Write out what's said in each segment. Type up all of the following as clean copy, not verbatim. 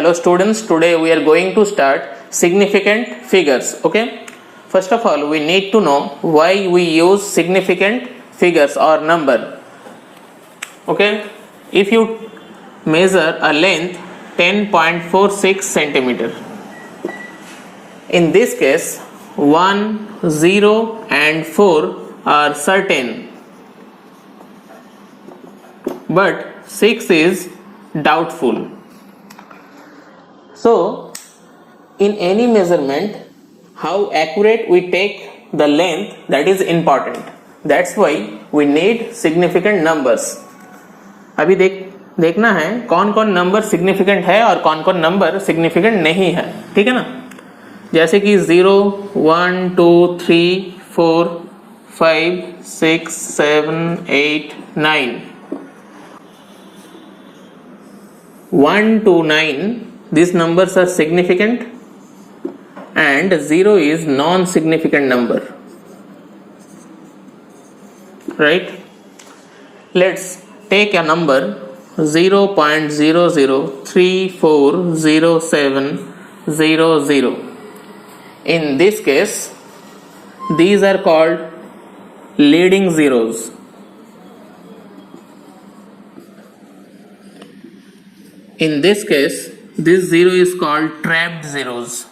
Hello students, today we are going to start significant figures. Okay, first of all we need to know why we use significant figures or number. Okay, if you measure a length 10.46 centimeter, in this case 1, 0 and 4 are certain, but 6 is doubtful. So in any measurement, how accurate we take the length, that is important. That's why we need significant numbers. अभी देखना है कौन कौन number significant है और कौन कौन number significant नहीं है, ठीक है ना। जैसे कि 0, 1, 2, 3, 4, 5, 6, 7, 8, 9. 1 to 9, these numbers are significant and 0 is non-significant number, right? Let's take a number 0.00340700. In this case, these are called leading zeros. In this case, this 0 is called trapped zeros.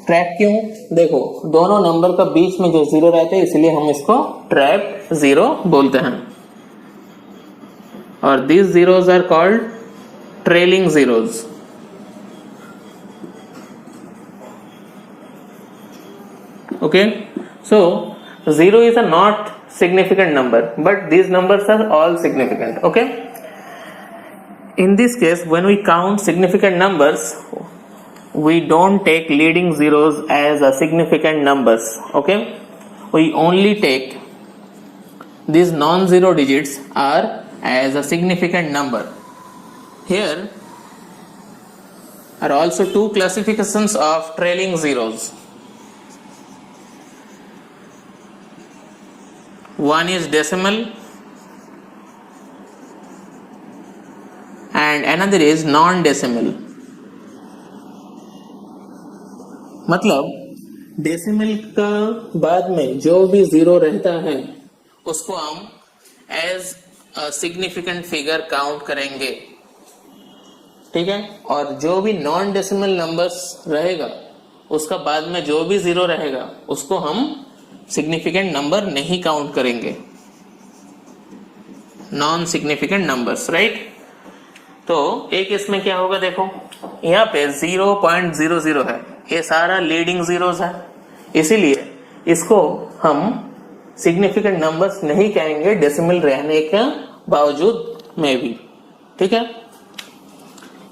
Trap क्यों? देखो दोनों number का बीच में जो zero रहते हैं इसलिए हम इसको ट्रैप जीरो बोलते हैं. और these zeros are called trailing zeros. Okay, so 0 is a not significant number, but these numbers are all significant. Okay, in this case when we count significant numbers, we don't take leading zeros as a significant numbers. Okay, we only take these non-zero digits are as a significant number. Here are also two classifications of trailing zeros. One is decimal and another is non-decimal. मतलब decimal का बाद में जो भी zero रहता है उसको हम as a significant figure count करेंगे, ठीक है। और जो भी नॉन डेसिमल नंबर्स रहेगा उसका बाद में जो भी जीरो रहेगा उसको हम सिग्निफिकेंट नंबर नहीं काउंट करेंगे, नॉन सिग्निफिकेंट नंबर्स, राइट। तो एक इसमें क्या होगा, देखो यहाँ पे 0.00 है, ये सारा लीडिंग जीरोस है, इसीलिए इसको हम सिग्निफिकेंट नंबर्स नहीं कहेंगे डेसिमल रहने के बावजूद में भी, ठीक है।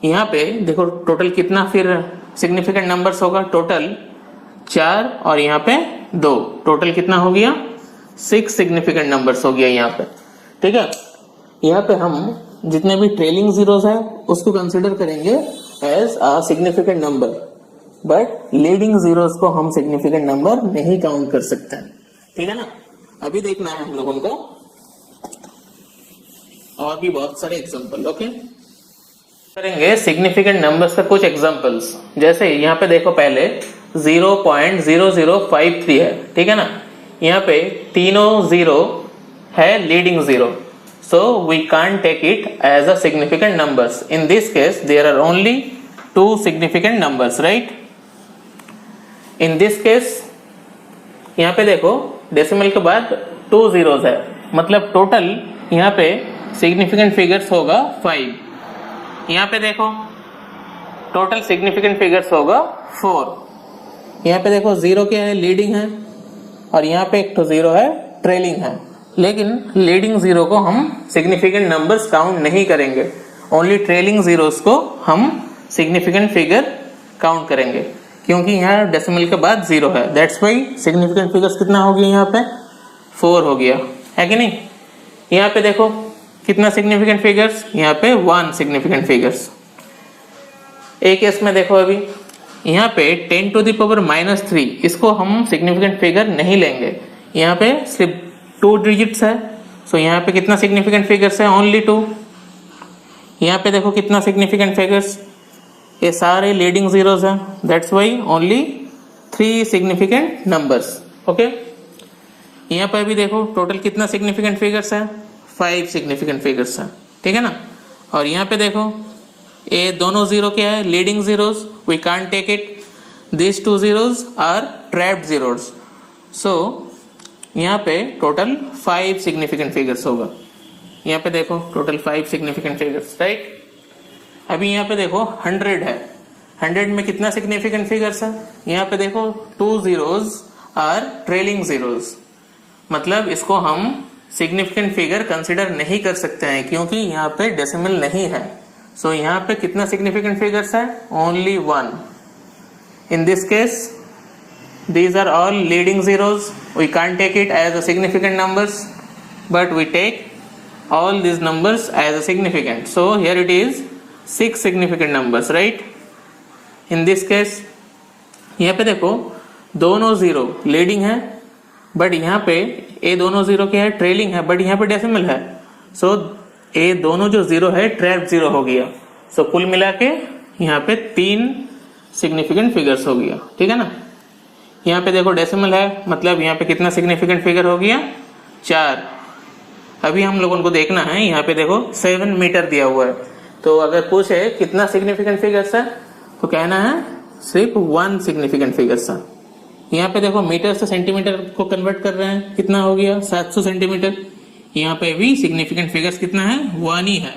यहाँ पे देखो टोटल कितना फिर सिग्निफिकेंट नंबर्स होगा, टोटल 4 और यहाँ पे 2, टोटल कितना हो गया 6 सिग्निफिकेंट नंबर्स हो गया यहाँ पे, ठीक है। यहाँ पे हम जितने भी ट्रेलिंग जीरोस है उसको कंसिडर करेंगे as a significant number, but leading zeros को हम सिग्निफिकेंट नंबर नहीं काउंट कर सकते हैं, ठीक है ना। अभी देखना है हम लोगों को और भी बहुत सारे एग्जांपल, ओके करेंगे सिग्निफिकेंट नंबर्स का कुछ एग्जांपल्स। जैसे यहाँ पे देखो पहले 0.0053 है, ठीक है ना। यहाँ पे तीनों जीरो है leading zero, so we can't take it as a significant numbers. In this case there are only 2 significant numbers, right? In this case यहाँ पे देखो डेसिमल के बाद 2 zeros है, मतलब टोटल यहाँ पे सिग्निफिकेंट फिगर्स होगा 5। यहाँ पे देखो टोटल सिग्निफिकेंट फिगर्स होगा 4। यहाँ पे देखो जीरो क्या है, लीडिंग है, और यहाँ पे एक तो जीरो है ट्रेलिंग है, लेकिन लीडिंग जीरो को हम सिग्निफिकेंट नंबर्स काउंट नहीं करेंगे, ओनली ट्रेलिंग जीरोस को हम सिग्निफिकेंट फिगर काउंट करेंगे, क्योंकि यहाँ डेसिमल के बाद जीरो है। दैट्स वाई सिग्निफिकेंट फिगर्स कितना हो गया, यहाँ पे 4 हो गया, है कि नहीं। यहाँ पे देखो कितना सिग्निफिकेंट फिगर्स, यहाँ पे 1 सिग्निफिकेंट फिगर्स। एक केस में देखो अभी यहाँ पे 10⁻³ इसको हम सिग्निफिकेंट फिगर नहीं लेंगे, यहाँ पे सिर्फ 2 डिजिट्स है, सो यहाँ पे कितना सिग्निफिकेंट फिगर्स है, ओनली 2। यहाँ पे देखो कितना सिग्निफिकेंट फिगर्स, ये सारे लीडिंग जीरोज हैं, that's why only 3 significant numbers. Okay, यहाँ पे भी देखो टोटल कितना सिग्निफिकेंट फिगर्स है, 5 सिग्निफिकेंट फिगर्स हैं, ठीक है ना। और यहाँ पे देखो ये दोनों जीरो क्या है, leading zeros, we can't take it, this 2 zeros are trapped zeros, so यहाँ पे टोटल 5 सिग्निफिकेंट फिगर्स होगा। यहाँ पे देखो टोटल 5 सिग्निफिकेंट फिगर्स, राइट। अभी यहाँ पे देखो 100 है, 100 में कितना सिग्निफिकेंट फिगर्स है, यहाँ पे देखो 2 zeros आर ट्रेलिंग zeros, मतलब इसको हम सिग्निफिकेंट फिगर कंसिडर नहीं कर सकते हैं क्योंकि यहाँ पे डेसिमल नहीं है। सो यहाँ पे कितना सिग्निफिकेंट फिगर्स है, only 1। In this case these are all leading zeros, we can't take it as a significant numbers, but we take all these numbers as a significant, so here it is 6 significant numbers, right। in this case यहाँ पे देखो दोनों zero leading है, but यहाँ पे ये दोनों zero क्या है, ट्रेलिंग है, बट यहाँ पे डेसिमल है, सो ये दोनों जो जीरो है ट्रैप जीरो हो गया। सो कुल मिला के यहाँ पे 3 सिग्निफिकेंट फिगर्स हो गया, ठीक है ना। यहाँ पे देखो डेसिमल है, मतलब यहाँ पे कितना सिग्निफिकेंट फिगर हो गया, 4। अभी हम लोगों को देखना है, यहाँ पे देखो 7 मीटर दिया हुआ है, तो अगर पूछे कितना सिग्निफिकेंट फिगर्स है तो कहना है सिर्फ 1 सिग्निफिकेंट फिगर्स है। यहाँ पे देखो मीटर से सेंटीमीटर को कन्वर्ट कर रहे हैं, कितना हो गया 700 सेंटीमीटर। यहाँ पे भी सिग्निफिकेंट फिगर्स कितना है, 1 ही है।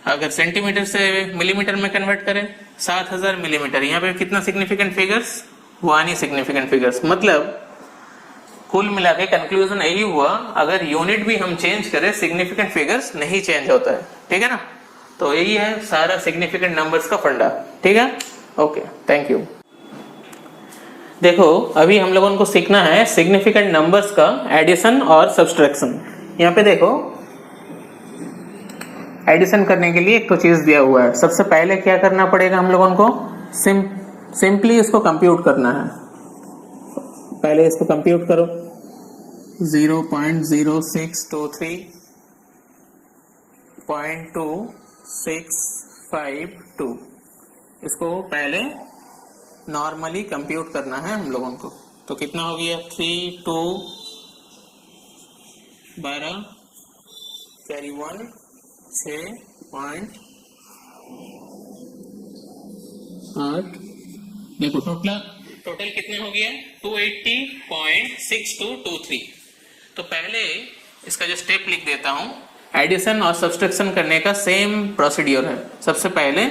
अगर सेंटीमीटर से मिलीमीटर में कन्वर्ट करें 7000 मिलीमीटर, यहाँ पे कितना सिग्निफिकेंट फिगर्स, 1 ही सिग्निफिकेंट फिगर्स। मतलब कुल मिला के कंक्लूजन यही हुआ, अगर यूनिट भी हम चेंज करें सिग्निफिकेंट फिगर्स नहीं चेंज होता है, ठीक है ना। तो यही है सारा सिग्निफिकेंट नंबर्स का फंडा, ठीक है। Okay, thank you. देखो अभी हम लोगों को सीखना है सिग्निफिकेंट नंबर्स का एडिशन और सब्सट्रैक्शन। यहाँ पे देखो एडिशन करने के लिए एक तो चीज दिया हुआ है, सबसे पहले क्या करना पड़ेगा हम लोगों को, सिंपली इसको कंप्यूट करना है। पहले इसको कंप्यूट करो, 0.0623.2652, इसको पहले नॉर्मली कंप्यूट करना है हम लोगों को। तो कितना हो गया, 3 2 12 कैरी 1 6.8। देखो टोटल कितने हो गया, 280.6223। तो पहले इसका जो स्टेप लिख देता हूं, एडिशन और सब्सट्रैक्शन करने का सेम प्रोसीड्यूर है। सबसे पहले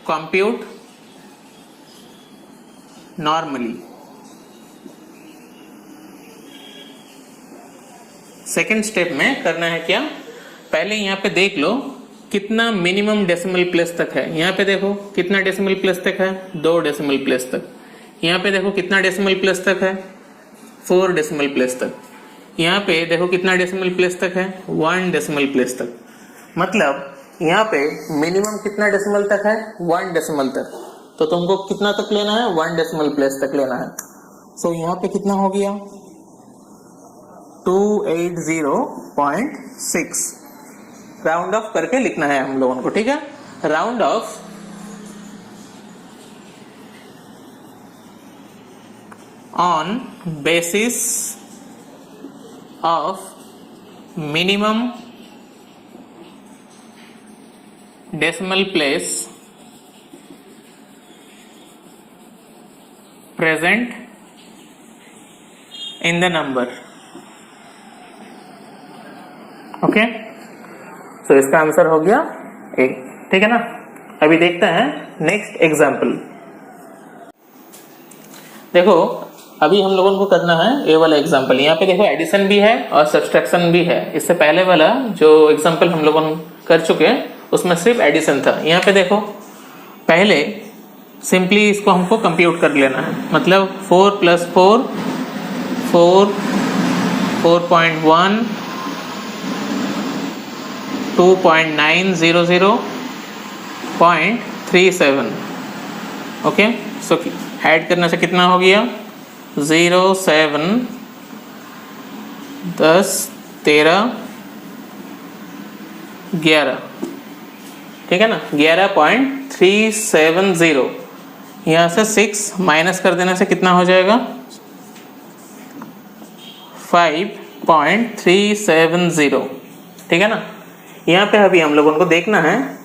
कंप्यूट नॉर्मली, सेकेंड स्टेप में करना है क्या, पहले यहाँ पे देख लो कितना मिनिमम डेसिमल प्लेस तक है। यहाँ पे देखो कितना डेसिमल प्लेस तक है, 2 डेसिमल प्लेस तक। यहाँ पे देखो कितना डेसिमल प्लेस तक है, 4 डेसिमल प्लेस तक। यहाँ पे देखो कितना डेसिमल प्लेस तक है, 1 डेसिमल प्लेस तक। मतलब यहाँ पे मिनिमम कितना डेसिमल तक है, 1 डेसिमल तक। तो तुमको कितना तक लेना है, 1 डेसिमल प्लेस तक लेना है। सो यहाँ पे कितना हो गया, 280.6। राउंड ऑफ करके लिखना है हम लोगों को, ठीक है। Round off on basis of minimum decimal place present in the number. Okay, तो इसका आंसर हो गया ए, ठीक है ना। अभी देखते हैं नेक्स्ट एग्जाम्पल। देखो अभी हम लोगों को करना है ए वाला एग्जाम्पल। यहाँ पे देखो एडिशन भी है और सब्सट्रैक्शन भी है। इससे पहले वाला जो एग्जाम्पल हम लोगों कर चुके हैं उसमें सिर्फ एडिशन था। यहाँ पे देखो पहले सिंपली इसको हमको कंप्यूट कर लेना है। मतलब 4 + 4 4 4.1 2.900.37। ओके, सो ऐड करने से कितना हो गया, 0 7 10 13 11। ठीक है ना, 11.370। यहाँ से 6 माइनस कर देने से कितना हो जाएगा, 5.370। ठीक है ना। यहाँ पे अभी हम लोगों को देखना है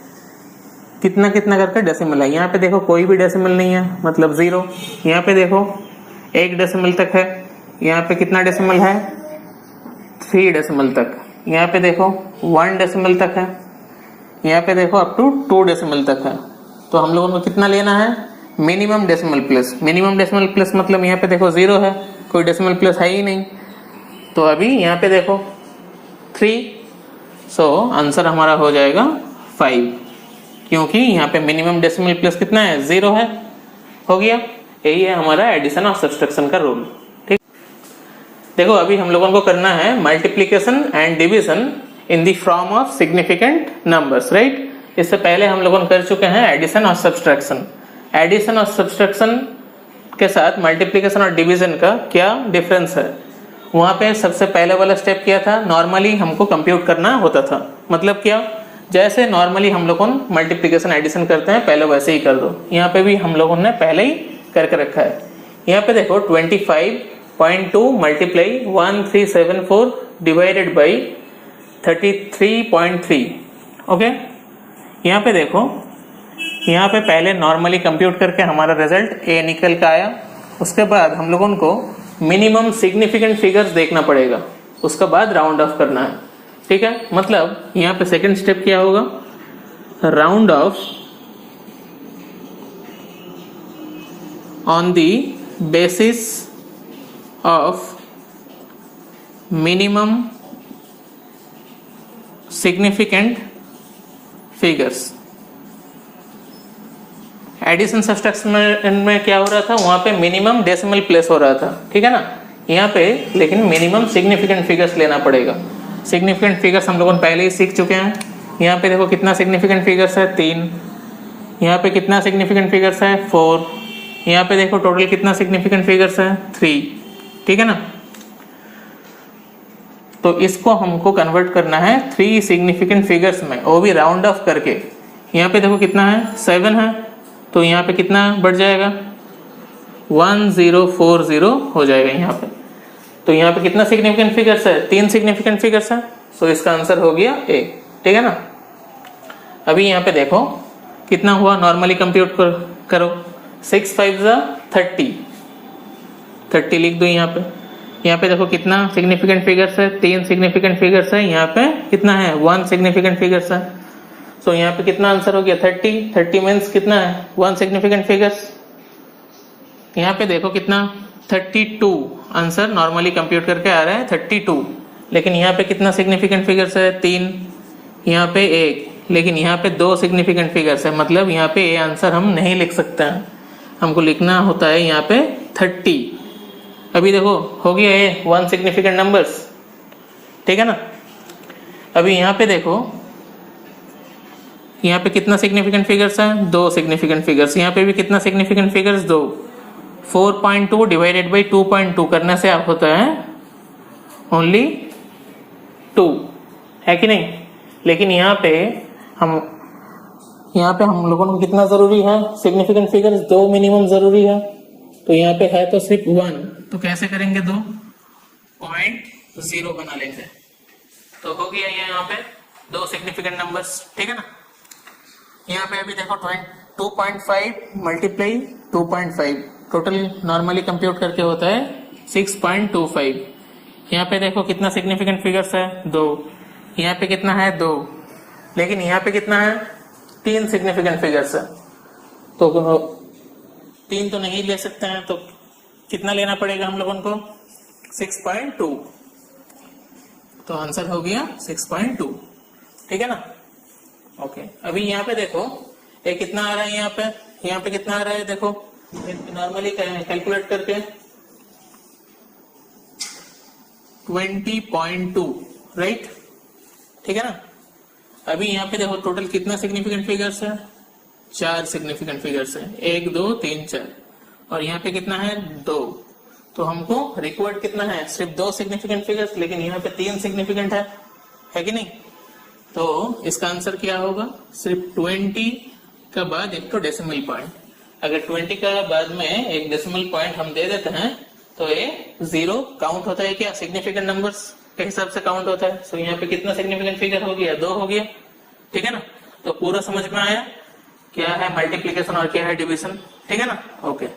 कितना कितना करके डेसिमल है। यहाँ पे देखो कोई भी डेसिमल नहीं है, मतलब 0। यहाँ पे देखो 1 डेसिमल तक है। यहाँ पे कितना डेसिमल है, 3 डेसिमल तक। यहाँ पे देखो 1 डेसिमल तक है। यहाँ पे देखो अप टू 2 डेसिमल तक है। तो हम लोगों को कितना लेना है, minimum decimal place. Minimum decimal place मतलब यहाँ पे देखो 0 है, कोई डेसिमल प्लेस है ही नहीं। तो अभी यहाँ पे देखो 3, सो आंसर हमारा हो जाएगा 5, क्योंकि यहाँ पे मिनिमम डेसिमल प्लेस कितना है, 0 है। हो गया, यही है हमारा एडिशन और सब्सट्रैक्शन का रूल। ठीक, देखो अभी हम लोगों को करना है multiplication and division in the form of significant numbers, right. इससे पहले हम लोगों कर चुके हैं एडिशन और सब्सट्रैक्शन। एडिशन और सब्सट्रैक्शन के साथ मल्टीप्लिकेशन और डिवीजन का क्या डिफरेंस है। वहाँ पे सबसे पहले वाला स्टेप क्या था, नॉर्मली हमको कंप्यूट करना होता था। मतलब क्या, जैसे नॉर्मली हम लोगों मल्टीप्लिकेशन एडिशन करते हैं पहले वैसे ही कर दो। यहाँ पे भी हम लोगों ने पहले ही करके रखा है। यहाँ पे देखो 25.2 मल्टीप्लाई 1374 डिवाइडेड बाई 33.3। ओके, यहाँ पे देखो, यहाँ पे पहले नॉर्मली कंप्यूट करके हमारा रिजल्ट ए निकल के आया। उसके बाद हम लोगों को मिनिमम सिग्निफिकेंट फिगर्स देखना पड़ेगा, उसके बाद राउंड ऑफ करना है। ठीक है, मतलब यहाँ पे सेकंड स्टेप क्या होगा, round off on the basis of minimum significant figures. Addition subtraction में क्या हो रहा था, वहां पे मिनिमम डेसिमल प्लेस हो रहा था। ठीक है ना, यहाँ पे लेकिन मिनिमम सिग्निफिकेंट फिगर्स लेना पड़ेगा। सिग्निफिकेंट फिगर्स हम लोगों पहले ही सीख चुके हैं। यहाँ पे देखो कितना सिग्निफिकेंट फिगर्स है, 3। यहाँ पे कितना सिग्निफिकेंट फिगर्स है, 4। यहाँ पे देखो टोटल कितना सिग्निफिकेंट फिगर्स है, 3। ठीक है ना, तो इसको हमको कन्वर्ट करना है 3 सिग्निफिकेंट फिगर्स में, वो भी राउंड ऑफ करके। यहाँ पे देखो कितना है, 7 है, तो यहाँ पे कितना बढ़ जाएगा, 1040 हो जाएगा यहाँ पे। तो यहाँ पे कितना सिग्निफिकेंट फिगर्स है, 3 सिग्निफिकेंट फिगर्स है। सो इसका आंसर हो गया ए। ठीक है ना। अभी यहाँ पे देखो कितना हुआ, नॉर्मली कंप्यूट करो। 6 5 30, 30 लिख दो यहाँ पे। यहाँ पे देखो कितना सिग्निफिकेंट फिगर्स है, 3 सिग्निफिकेंट फिगर्स है। यहाँ पे कितना है, 1 सिग्निफिकेंट फिगर्स है। सो यहाँ पे कितना आंसर हो गया, 30। 30 मीन्स कितना है, 1 सिग्निफिकेंट फिगर्स। यहाँ पे देखो कितना, 32 आंसर नॉर्मली कंप्यूट करके आ रहा है 32। लेकिन यहाँ पे कितना सिग्निफिकेंट फिगर्स है, 3। यहाँ पे 1, लेकिन यहाँ पे 2 सिग्निफिकेंट फिगर्स है। मतलब यहाँ पे ये आंसर हम नहीं लिख सकते हैं, हमको लिखना होता है यहाँ पे 30। अभी देखो हो गया ये 1 सिग्निफिकेंट नंबर्स। ठीक है ना। अभी यहाँ पे देखो, यहाँ पे कितना सिग्निफिकेंट फिगर्स है, 2 सिग्निफिकेंट फिगर्स। यहाँ पे भी कितना सिग्निफिकेंट फिगर्स, 2। 4.2 डिवाइडेड बाई 2.2 करने से आप होता है ओनली 2, है कि नहीं। लेकिन यहाँ पे हम लोगों को कितना जरूरी है, सिग्निफिकेंट फिगर्स 2 मिनिमम जरूरी है। तो यहाँ पे है तो सिर्फ 1, तो कैसे करेंगे, 2.0 बना लेंगे। तो हो गया यहाँ पे 2 सिग्निफिकेंट नंबर्स। ठीक है ना। यहाँ पे अभी देखो 2.5 मल्टीप्लाई 2.5, टोटल नॉर्मली कंप्यूट करके होता है 6.25। यहाँ पे देखो कितना सिग्निफिकेंट फिगर्स है, 2। यहाँ पे कितना है, 2। लेकिन यहाँ पे कितना है, 3 सिग्निफिकेंट फिगर्स है। तो 3 तो नहीं ले सकते हैं, तो कितना लेना पड़ेगा हम लोगों को, 6.2। तो आंसर हो गया 6.2। ठीक है ना। ओके, अभी यहाँ पे देखो ये कितना आ रहा है, यहाँ पे कितना आ रहा है, देखो नॉर्मली कैलकुलेट करके 20.2, राइट। ठीक है ना। अभी यहाँ पे देखो टोटल कितना सिग्निफिकेंट फिगर्स है, 4 सिग्निफिकेंट फिगर्स है, 1 2 3 4। और यहाँ पे कितना है, 2। तो हमको रिक्वायर्ड कितना है, सिर्फ 2 सिग्निफिकेंट फिगर्स, लेकिन यहाँ पे 3 सिग्निफिकेंट है कि नहीं। तो इसका आंसर क्या होगा, सिर्फ 20 का बाद एक तो डेसिमल पॉइंट, अगर 20 का बाद में एक डेसिमल पॉइंट हम दे देते हैं तो ये 0 काउंट होता है क्या, सिग्निफिकेंट नंबर्स के हिसाब से काउंट होता है। सो यहाँ पे कितना सिग्निफिकेंट फिगर हो गया, 2 हो गया, ठीक है ना। तो पूरा समझ में आया क्या है मल्टीप्लीकेशन और क्या है डिवीजन, ठीक है ना। ओके।